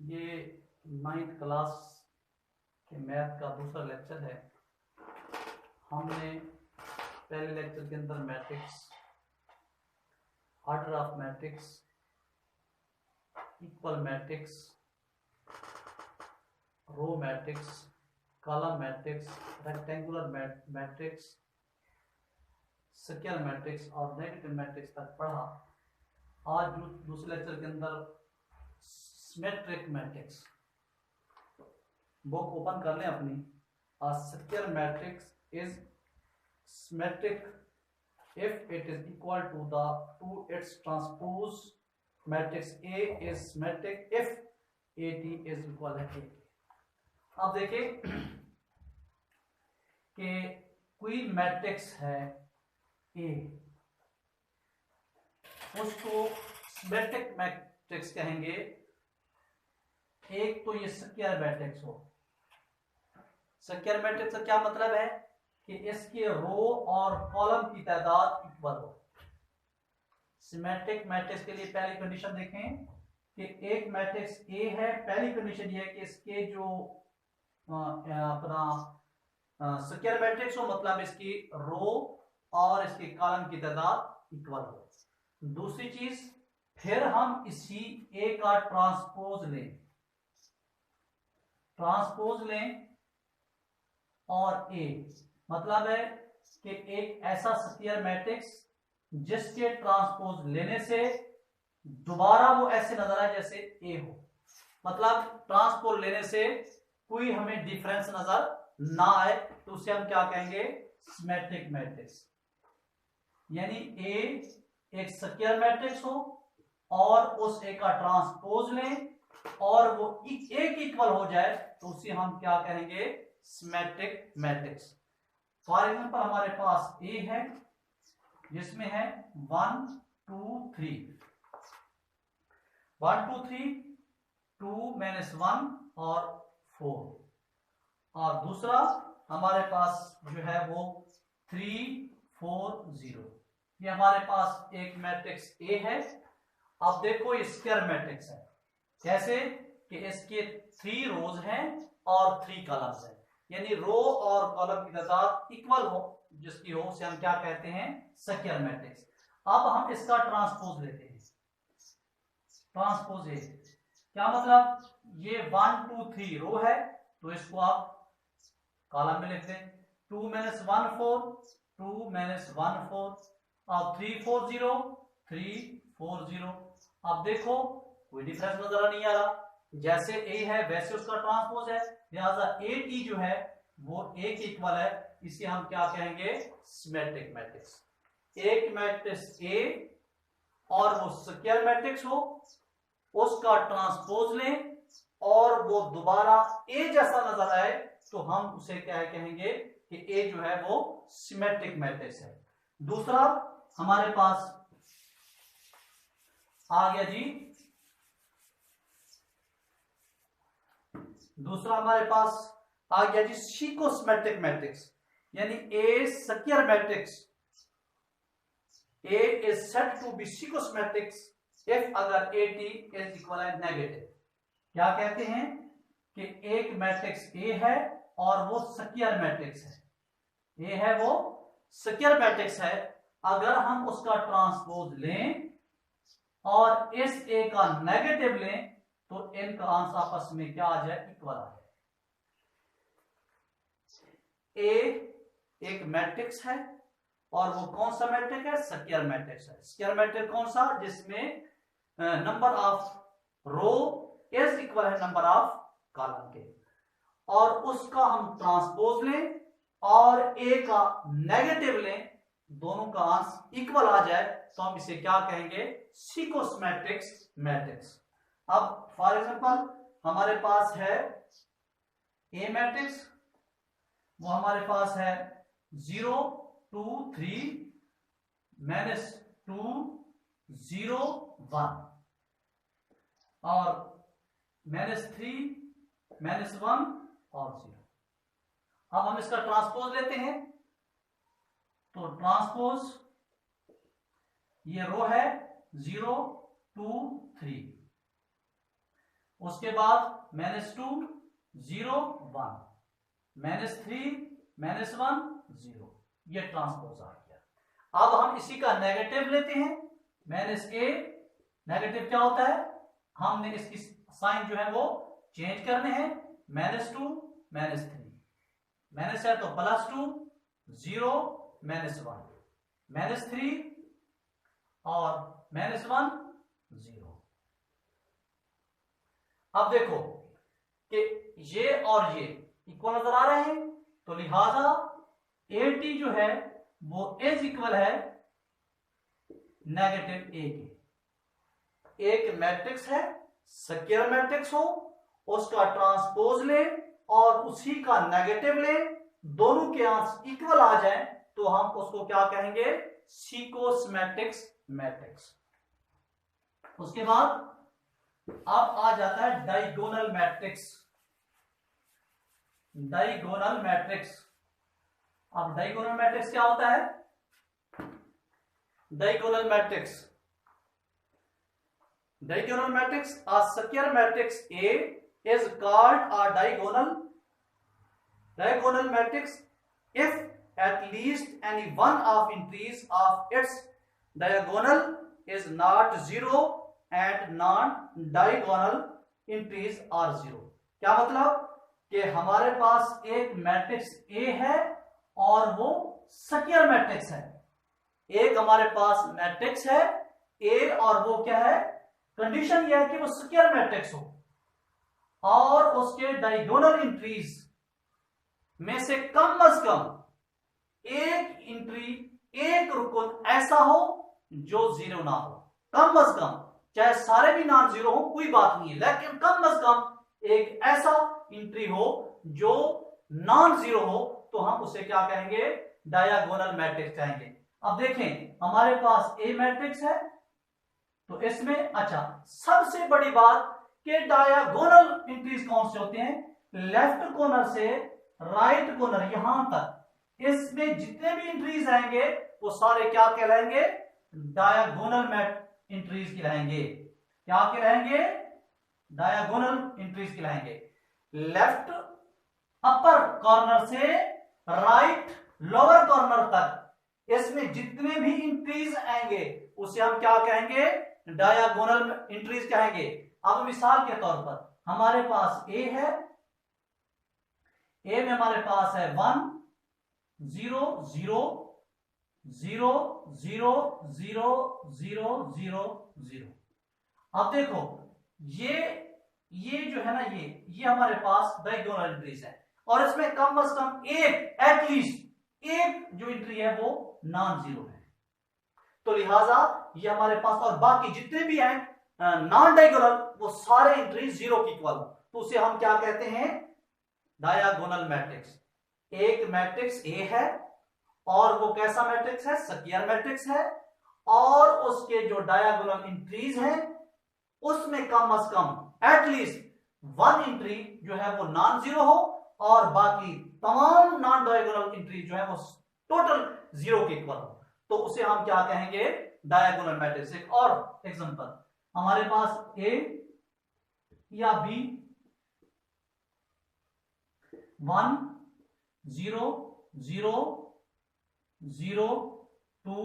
ये 9th class के math का दूसरा लेक्चर है। हमने पहले लेक्चर के अंदर matrix, order of matrix, equal matrix, row matrix, column matrix, rectangular matrix, square matrix और नेगेटिव मैट्रिक्स तक पढ़ा। आज दूसरे लेक्चर के अंदर सिमेट्रिक मैट्रिक्स, बुक ओपन कर लें अपनी। A square matrix is symmetric if it is equal to its transpose matrix A is symmetric if AT is equal to A। अब देखिए कि कोई मैट्रिक्स है A, उसको सिमेट्रिक मैट्रिक्स कहेंगे। एक तो ये स्क्वायर मैट्रिक्स हो। स्क्वायर मैट्रिक्स का क्या मतलब है कि इसके रो और कॉलम की तादाद इक्वल हो। सिमेट्रिक मैट्रिक्स के लिए पहली कंडीशन देखें कि एक मैट्रिक्स ए है, पहली कंडीशन ये है कि इसके जो अपना स्क्वायर मैट्रिक्स हो, मतलब इसकी रो और इसके कॉलम की तादाद इक्वल हो। दूसरी चीज, फिर हम इसी ए का ट्रांसपोज लें और ए मतलब है कि एक ऐसा स्क्वायर मैट्रिक्स जिसके ट्रांसपोज लेने से दोबारा वो ऐसे नजर आए जैसे ए हो, मतलब ट्रांसपोज लेने से कोई हमें डिफरेंस नजर ना आए, तो उसे हम क्या कहेंगे? Symmetric matrix. यानी ए एक स्क्वायर मैट्रिक्स हो और उस ए का ट्रांसपोज लें और वो एक इक्वल हो जाए, तो उसे हम क्या कहेंगे? Symmetric matrix. फॉर एग्जांपल हमारे पास ए है जिसमें है 1 2 3 1 2 3 2 -1 और 4, और दूसरा हमारे पास जो है वो 3 4 0। ये हमारे पास एक मैट्रिक्स ए है। अब देखो ये स्क्वायर मैट्रिक्स है। कैसे कि इसके 3 रोज हैं और 3 कॉलम्स हैं, यानी रो और कॉलम की तादाद इक्वल हो, जिसकी हो उसे हम क्या कहते हैं? Square matrix. अब हम इसका ट्रांसपोज लेते हैं। ट्रांसपोज ए क्या मतलब? ये 1 2 3 रो है, तो इसको आप कॉलम में लिखते हैं। 2 -1 4 2 -1 4 और 3 4 0 3 4 0। अब देखो कोई डिफरेंस नजर नहीं आ रहा, जैसे ए है वैसे उसका ट्रांसपोज है, लिहाजा ए टी जो है वो ए के इक्वल है। इसे हम क्या कहेंगे? Symmetric matrix. एक मैट्रिक्स ए और वो स्क्वायर मैट्रिक्स हो, उसका ट्रांसपोज लें और वो दोबारा ए जैसा नजर आए, तो हम उसे क्या कहेंगे कि ए जो है वो सिमेट्रिक मैट्रिक्स है। दूसरा हमारे पास आ गया जी, दूसरा हमारे पास आ गया जी सिकोसिमेट्रिक मैट्रिक्स। यानी a square matrix, A is said to be skew symmetric if अगर A T is equal and negative. क्या कहते हैं कि एक मैट्रिक्स ए है और वो स्क्वायर मैट्रिक्स है। ए है वो स्क्वायर मैट्रिक्स है, अगर हम उसका ट्रांसपोज लें और इस ए का नेगेटिव लें, तो इनका आंसर आपस में क्या आ जाए? इक्वल आ जाए। ए एक मैट्रिक्स है और वो कौन सा मैट्रिक्स है? स्क्वायर मैट्रिक्स है। स्क्वायर मैट्रिक्स कौन सा? जिसमें number of row is equal है नंबर ऑफ कॉलम के, और उसका हम ट्रांसपोज लें और ए का नेगेटिव लें, दोनों का आंसर इक्वल आ जाए, तो हम इसे क्या कहेंगे? सिकोसिमेट्रिक मैट्रिक्स। अब फॉर एग्जांपल हमारे पास है ए मैट्रिक्स, वो हमारे पास है 0 2 3 -2 0 1 और -3 -1 और 0। अब हम इसका ट्रांसपोज लेते हैं, तो ट्रांसपोज ये रो है 0 2 3, उसके बाद -2 0 1 -3 -1 0, ये ट्रांसपोज आ गया। अब हम इसी का नेगेटिव लेते हैं। -a नेगेटिव क्या होता है, हमने इसकी साइन जो है वो चेंज करने हैं। -2 -3 माइनस है तो +2 0 -1 -3 और -1 0। अब देखो कि ये और ये इक्वल नजर आ रहे हैं, तो लिहाजा AT जो है वो इज इक्वल है -a के। एक मैट्रिक्स है, स्क्वायर मैट्रिक्स हो, उसका ट्रांसपोज ले और उसी का नेगेटिव ले, दोनों के आंसर इक्वल आ जाए तो हम उसको क्या कहेंगे, सिकोसिमेट्रिक्स मैट्रिक्स। उसके बाद अब आ जाता है डायगोनल मैट्रिक्स। डायगोनल मैट्रिक्स, अब डायगोनल मैट्रिक्स क्या होता है? Diagonal matrix, diagonal matrix, a square matrix A is called a diagonal matrix if at least any one of entries of its diagonal is not 0 and non-diagonal entries are 0। क्या मतलब कि हमारे पास एक matrix A है और वो square matrix है। एक हमारे पास मैट्रिक्स है A और वो क्या है, कंडीशन यह है कि वो स्क्वायर मैट्रिक्स हो और उसके डायगोनल एंट्रीज में से कम एक एंट्री, एक रुकन ऐसा हो जो 0 ना हो। कम अज कम, चाहे सारे भी नॉन 0 हो कोई बात नहीं है, लेकिन कम अज कम एक ऐसा एंट्री हो जो नॉन 0 हो, तो हम उसे क्या कहेंगे, डायगोनल मैट्रिक्स कहेंगे। अब देखें हमारे पास ए मैट्रिक्स है, तो इसमें अच्छा सबसे बड़ी बात कि डायगोनल एंट्रीज कौन से होते हैं, लेफ्ट कॉर्नर से राइट कॉर्नर यहां तक, इसमें जितने भी एंट्रीज आएंगे वो सारे क्या कहलाएंगे, डायगोनल एंट्रीज कहलाएंगे। क्या कहलाएंगे, डायगोनल एंट्रीज कहलाएंगे। लेफ्ट अपर कॉर्नर से राइट लोअर कॉर्नर तक इसमें जितने भी एंट्रीज आएंगे उसे हम क्या कहेंगे, डायगोनल एंट्रीज कहेंगे। अब मिसाल के तौर पर हमारे पास ए है, ए में हमारे पास है 1 0 0 0 0 0 0 0 0। अब देखो ये जो है ना, ये हमारे पास डायगोनल एंट्रीज है और इसमें कम से कम एक, एटलीस्ट एक जो एंट्री है वो नॉन 0 है। तो लिहाजा ये हमारे पास, और बाकी जितने भी हैं नॉन डायगोनल वो सारे एंट्री 0 की इक्वल हो, तो उसे हम क्या कहते हैं, डायगोनल मैट्रिक्स। एक मैट्रिक्स ए है और वो कैसा मैट्रिक्स है, स्क्वायर मैट्रिक्स है, और उसके जो डायगोनल एंट्रीज हैं उसमें कम से कम एटलीस्ट वन एंट्री जो है वो नॉन 0 हो और बाकी तमाम नॉन डायगोनल एंट्री जो है वो टोटल 0 के इक्वल हो, तो उसे हम क्या कहेंगे, डायगोनल मैट्रिक्स। एक और एग्जांपल, हमारे पास ए या बी 1 0 0 0 2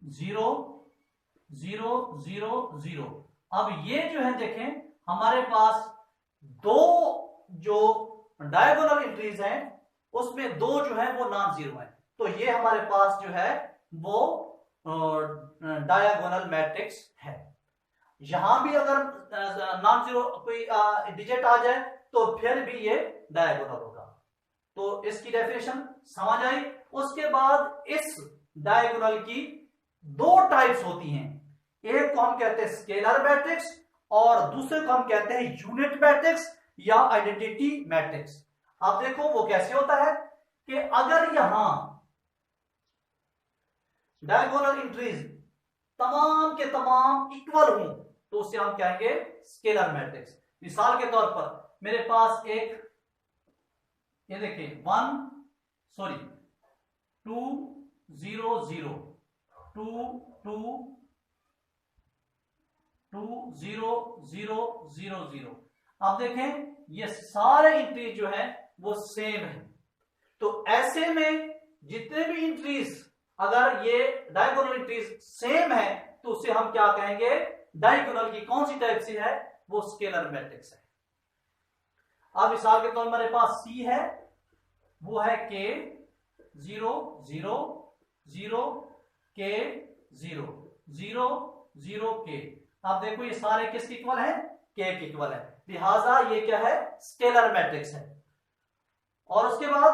0 0 0 0। अब ये जो है देखें हमारे पास दो जो डायगोनल एंट्रीज हैं उसमें दो जो है वो नॉन 0 है, तो ये हमारे पास जो है वो डायगोनल मैट्रिक्स है। यहां भी अगर नॉन 0 कोई डिजिट आ जाए तो फिर भी ये डायगोनल होगा। तो इसकी डेफिनेशन समझ आई। उसके बाद इस डायगोनल की दो टाइप्स होती हैं, एक को हम कहते हैं स्केलर मैट्रिक्स और दूसरे को हम कहते हैं यूनिट मैट्रिक्स या आइडेंटिटी मैट्रिक्स। अब देखो वो कैसे होता है कि अगर यहां डायगोनल एंट्रीज तमाम के तमाम इक्वल हों तो उसे हम कहेंगे स्केलर मैट्रिक्स। मिसाल के तौर पर मेरे पास एक, ये देखिए 2 0 0 2 2 2 0 0 0 0। अब देखें ये सारे इंट्रीज जो है वो सेम है, तो ऐसे में जितने भी इंट्रीज अगर ये डायगोनल इंट्रीज सेम है तो उसे हम क्या कहेंगे, डायगोनल की कौन सी टाइप से है, वो स्केलर मैट्रिक्स है। अब मिसाल के तौर पर हमारे पास C है, वो है K 0 0 0 K 0 0 0 K। अब देखो ये सारे किसके इक्वल है, K के इक्वल है, लिहाजा ये क्या है, स्केलर मैट्रिक्स है। और उसके बाद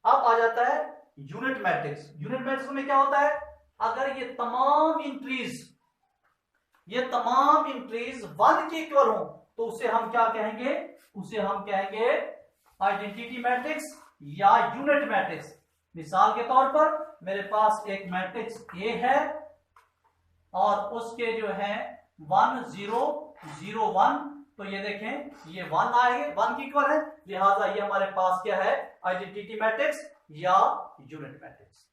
अब आ जाता है यूनिट मैट्रिक्स। यूनिट मैट्रिक्स में क्या होता है, अगर ये तमाम इंट्रीज 1 के इक्वल हो तो उसे हम क्या कहेंगे, उसे हम कहेंगे आइडेंटिटी मैट्रिक्स या यूनिट मैट्रिक्स। मिसाल के तौर पर मेरे पास एक मैट्रिक्स A है और उसके जो है 1 0 0 1, तो ये देखें ये 1 आएंगे, 1 की इक्वल है, लिहाजा ये हमारे पास क्या है, आइडेंटिटी मैट्रिक्स या यूनिट मैट्रिक्स।